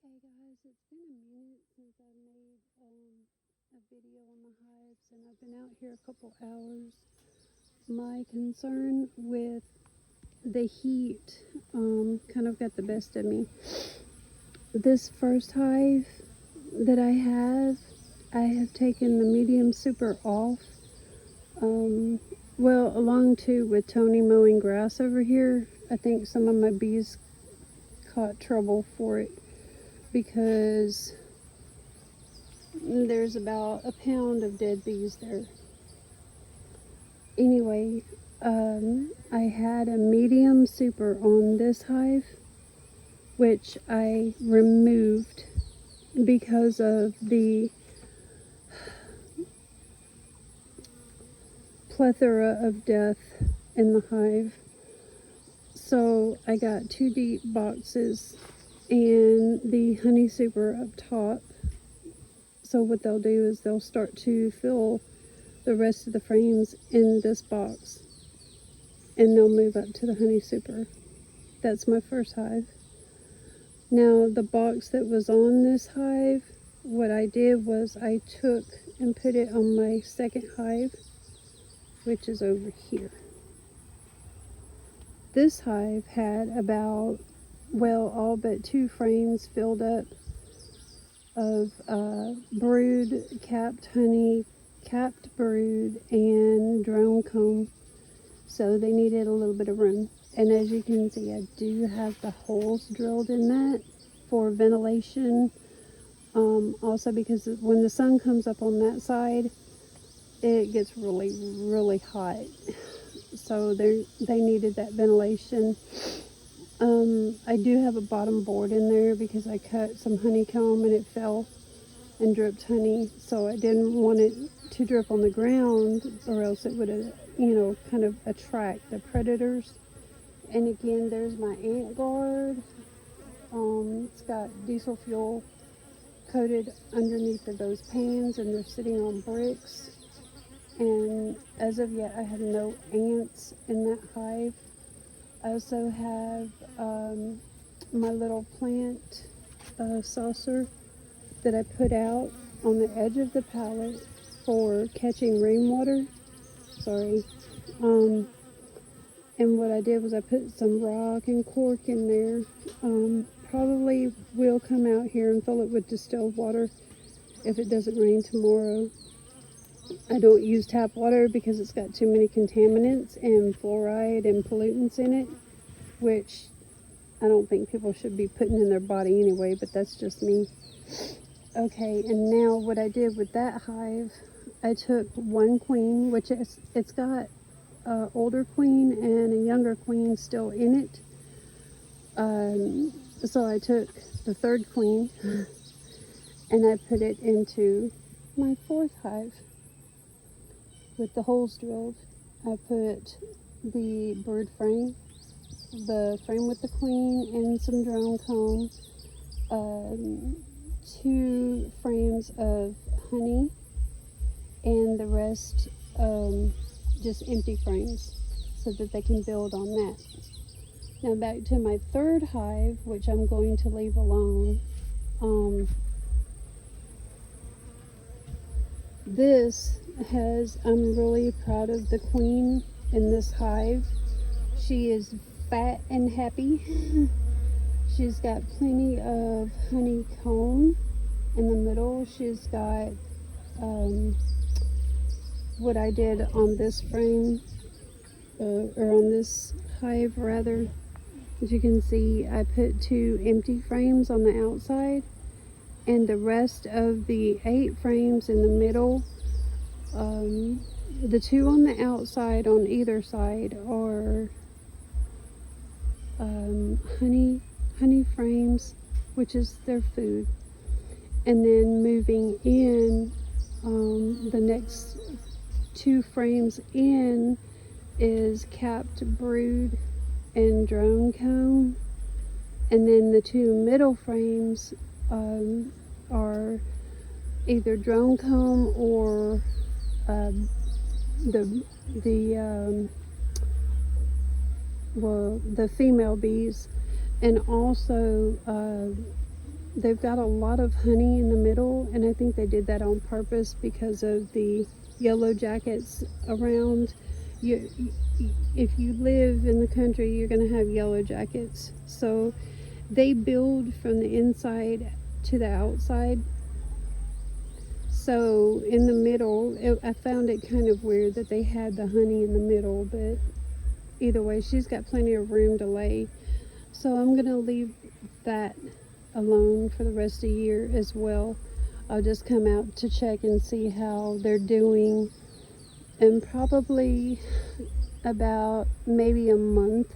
Okay guys, it's been a minute since I made a video on the hives, and I've been out here a couple hours. My concern with the heat kind of got the best of me. This first hive that I have taken the medium super off. Well, along too with Tony mowing grass over here, I think some of my bees caught trouble for it because there's about a pound of dead bees there. Anyway, I had a medium super on this hive, which I removed because of the plethora of death in the hive. So I got 2 deep boxes and the honey super up top. So what they'll do is they'll start to fill the rest of the frames in this box, and they'll move up to the honey super. That's my first hive. Now the box that was on this hive, what I did was I took and put it on my second hive, which is over here. This hive had about, well, all but 2 frames filled up of brood, capped honey, capped brood, and drone comb. So they needed a little bit of room. And as you can see, I do have the holes drilled in that for ventilation. Also because when the sun comes up on that side, it gets really, really hot. So they needed that ventilation. I do have a bottom board in there because I cut some honeycomb and it fell and dripped honey. So I didn't want it to drip on the ground, or else it would, kind of attract the predators. And again, there's my ant guard. It's got diesel fuel coated underneath of those pans, and they're sitting on bricks. And as of yet, I have no ants in that hive. I also have my little plant saucer that I put out on the edge of the pallet for catching rainwater. Sorry. And what I did was I put some rock and cork in there. Probably will come out here and fill it with distilled water if it doesn't rain tomorrow. I don't use tap water because it's got too many contaminants and fluoride and pollutants in it, which I don't think people should be putting in their body anyway, but that's just me. Okay, and now what I did with that hive, I took one queen, which it's got an older queen and a younger queen still in it. So I took the third queen and I put it into my fourth hive with the holes drilled. I put the bird frame, the frame with the queen and some drone comb, 2 frames of honey, and the rest just empty frames so that they can build on that. Now back to my third hive, which I'm going to leave alone. I'm really proud of the queen in this hive. She is fat and happy. She's got plenty of honeycomb in the middle. She's got what I did on this frame, or on this hive rather. As you can see, I put 2 empty frames on the outside, and the rest of the 8 frames in the middle, the 2 on the outside on either side are honey frames, which is their food. And then moving in, the next 2 frames in is capped brood and drone comb, and then the 2 middle frames are either drone comb or the female bees, and also they've got a lot of honey in the middle, and I think they did that on purpose because of the yellow jackets around. You, if you live in the country, you're going to have yellow jackets. So they build from the inside to the outside. So in the middle, I found it kind of weird that they had the honey in the middle, but either way, she's got plenty of room to lay. So I'm going to leave that alone for the rest of the year as well. I'll just come out to check and see how they're doing, and probably about maybe a month,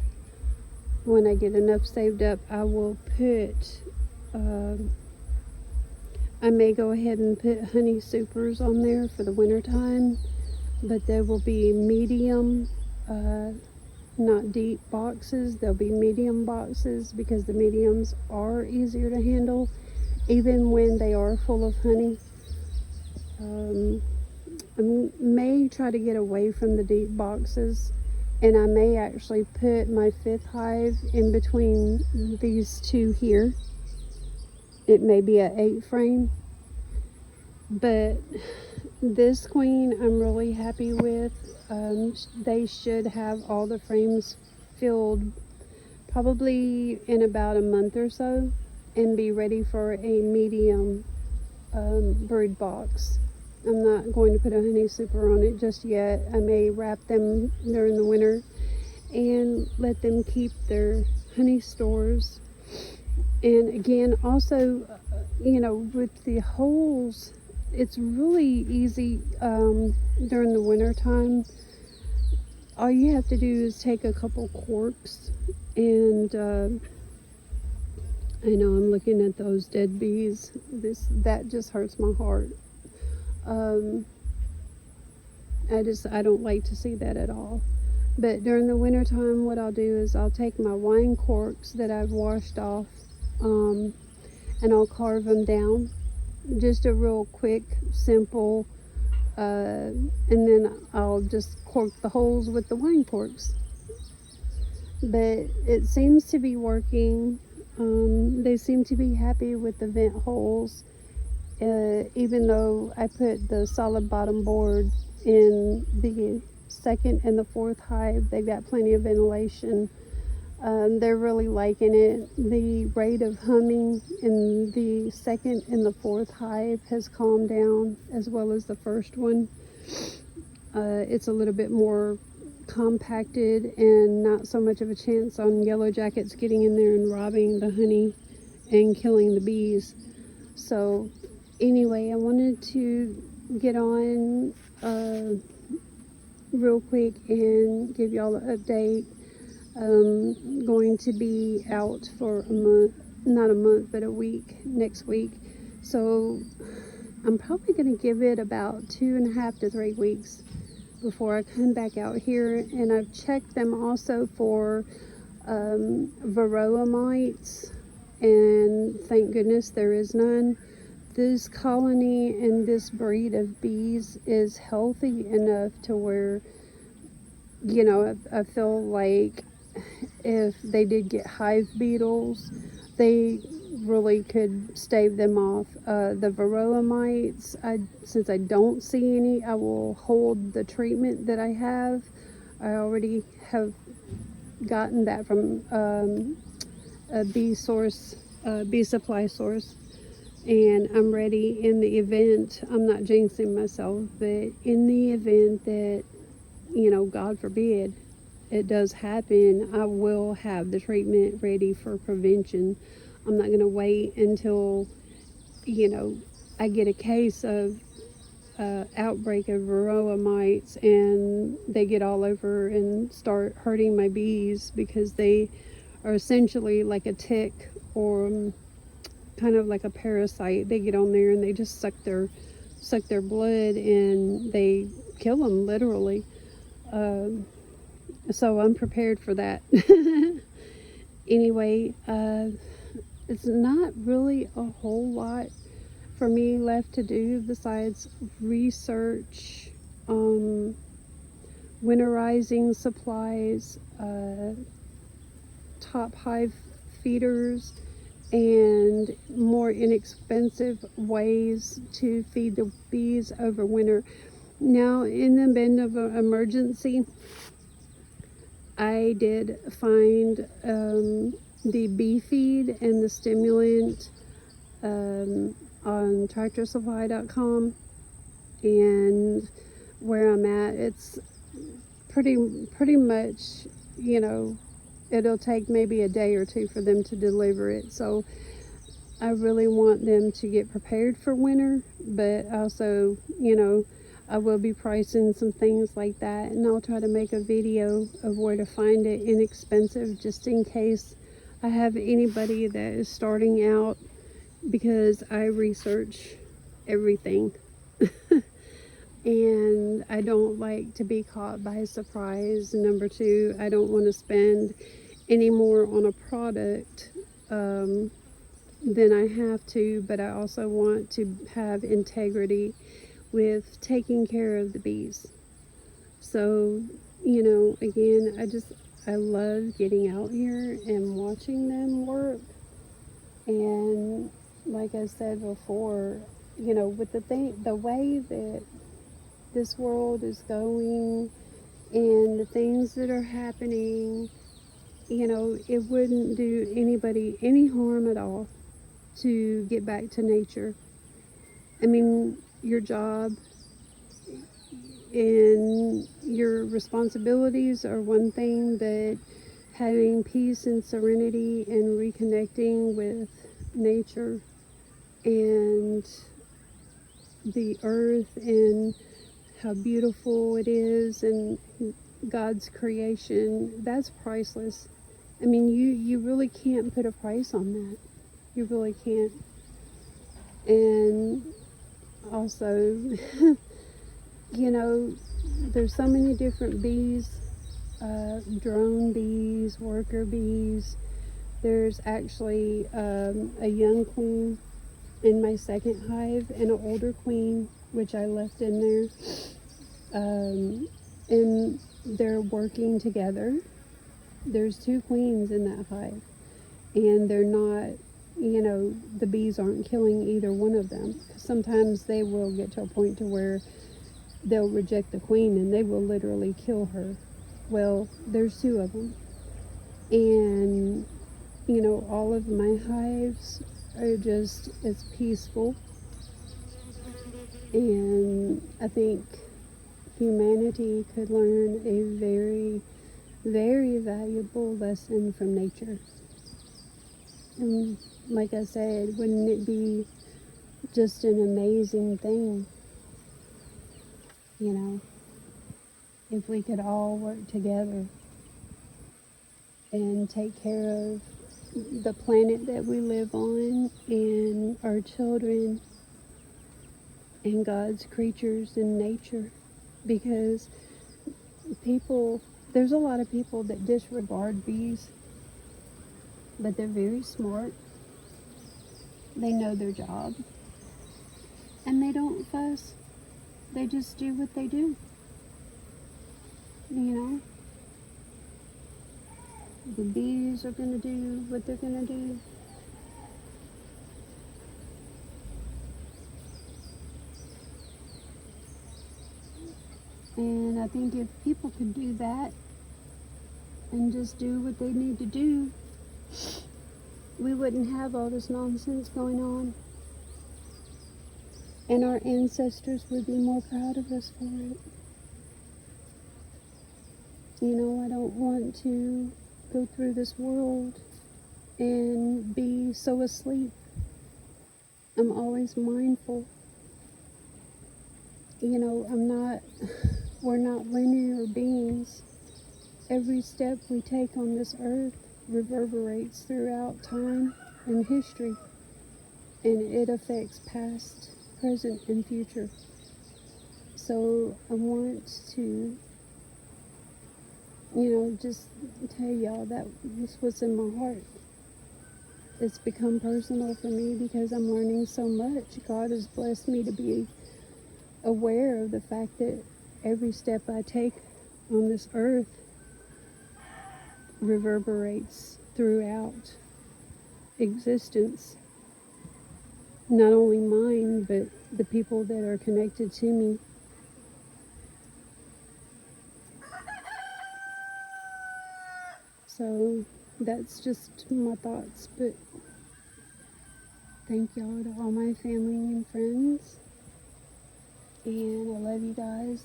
when I get enough saved up, I will put I may go ahead and put honey supers on there for the winter time, but they will be medium, not deep boxes. They'll be medium boxes because the mediums are easier to handle even when they are full of honey. I may try to get away from the deep boxes, and I may actually put my 5th hive in between these two here. It may be an 8 frame, but this queen I'm really happy with. They should have all the frames filled probably in about a month or so, and be ready for a medium brood box. I'm not going to put a honey super on it just yet. I may wrap them during the winter and let them keep their honey stores. And again, also, with the holes, it's really easy during the winter time. All you have to do is take a couple corks, and I know I'm looking at those dead bees. That just hurts my heart. I don't like to see that at all. But during the winter time, what I'll do is I'll take my wine corks that I've washed off, and I'll carve them down. Just a real quick, simple, and then I'll just cork the holes with the wine corks. But it seems to be working. They seem to be happy with the vent holes. Even though I put the solid bottom board in the 2nd and the 4th hive, they've got plenty of ventilation. They're really liking it. The rate of humming in the 2nd and the 4th hive has calmed down, as well as the 1st one. It's a little bit more compacted and not so much of a chance on yellow jackets getting in there and robbing the honey and killing the bees. So anyway, I wanted to get on real quick and give y'all an update. Going to be out for a month, not a month, but a week, next week. So I'm probably going to give it about 2.5 to 3 weeks before I come back out here. And I've checked them also for varroa mites, and thank goodness there is none. This colony and this breed of bees is healthy enough to where, I feel like if they did get hive beetles, they really could stave them off. The varroa mites, since I don't see any, I will hold the treatment that I have. I already have gotten that from a bee supply source, and I'm ready in the event, I'm not jinxing myself, but in the event that, God forbid, it does happen, I will have the treatment ready for prevention. I'm not going to wait until, I get a case of outbreak of varroa mites and they get all over and start hurting my bees, because they are essentially like a tick, or kind of like a parasite. They get on there and they just suck their blood and they kill them, literally. So I'm prepared for that. Anyway, it's not really a whole lot for me left to do besides research, winterizing supplies, top hive feeders, and more inexpensive ways to feed the bees over winter. Now, in the event of an emergency, I did find the bee feed and the stimulant on tractorsupply.com, and where I'm at, it's pretty much, you know, it'll take maybe a day or two for them to deliver it. So I really want them to get prepared for winter, but also, you know, I will be pricing some things like that, and I'll try to make a video of where to find it inexpensive, just in case I have anybody that is starting out, because I research everything. And I don't like to be caught by surprise. Number two, I don't want to spend any more on a product than I have to, but I also want to have integrity with taking care of the bees. So, you know, again, I love getting out here and watching them work. And like I said before, you know, with the way that this world is going and the things that are happening, you know, it wouldn't do anybody any harm at all to get back to nature. I mean, your job and your responsibilities are one thing, but having peace and serenity and reconnecting with nature and the earth and how beautiful it is and God's creation, that's priceless. I mean, you really can't put a price on that. You really can't. And also, you know, there's so many different bees, drone bees, worker bees. There's actually a young queen in my second hive and an older queen, which I left in there. And they're working together. There's two queens in that hive, and they're not, you know, the bees aren't killing either one of them. Sometimes they will get to a point to where they'll reject the queen and they will literally kill her. Well, there's two of them. And, you know, all of my hives are just as peaceful. And I think humanity could learn a very, very valuable lesson from nature. And like I said, wouldn't it be just an amazing thing, you know, if we could all work together and take care of the planet that we live on and our children and God's creatures in nature. Because there's a lot of people that disregard bees, but they're very smart. They know their job, and they don't fuss. They just do what they do, you know. The bees are going to do what they're going to do. And I think if people could do that and just do what they need to do, we wouldn't have all this nonsense going on. And our ancestors would be more proud of us for it. You know, I don't want to go through this world and be so asleep. I'm always mindful. You know, we're not linear beings. Every step we take on this earth reverberates throughout time and history, and it affects past, present, and future. So I want to, you know, just tell y'all that this was in my heart. It's become personal for me because I'm learning so much. God has blessed me to be aware of the fact that every step I take on this earth reverberates throughout. existence. Not only mine, but the people that are connected to me. So that's just my thoughts, but thank y'all to all my family and friends. And I love you guys.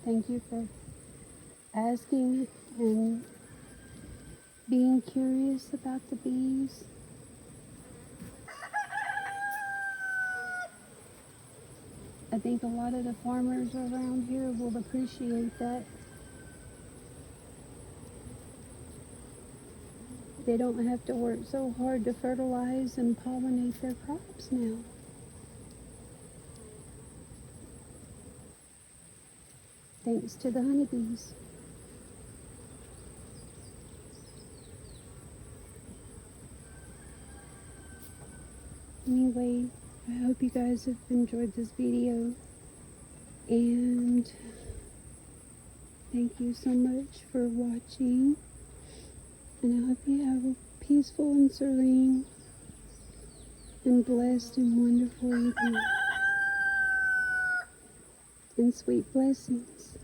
Thank you for asking and being curious about the bees. I think a lot of the farmers around here will appreciate that. They don't have to work so hard to fertilize and pollinate their crops now. Thanks to the honeybees. Anyway, I hope you guys have enjoyed this video, and thank you so much for watching, and I hope you have a peaceful and serene and blessed and wonderful evening, and sweet blessings.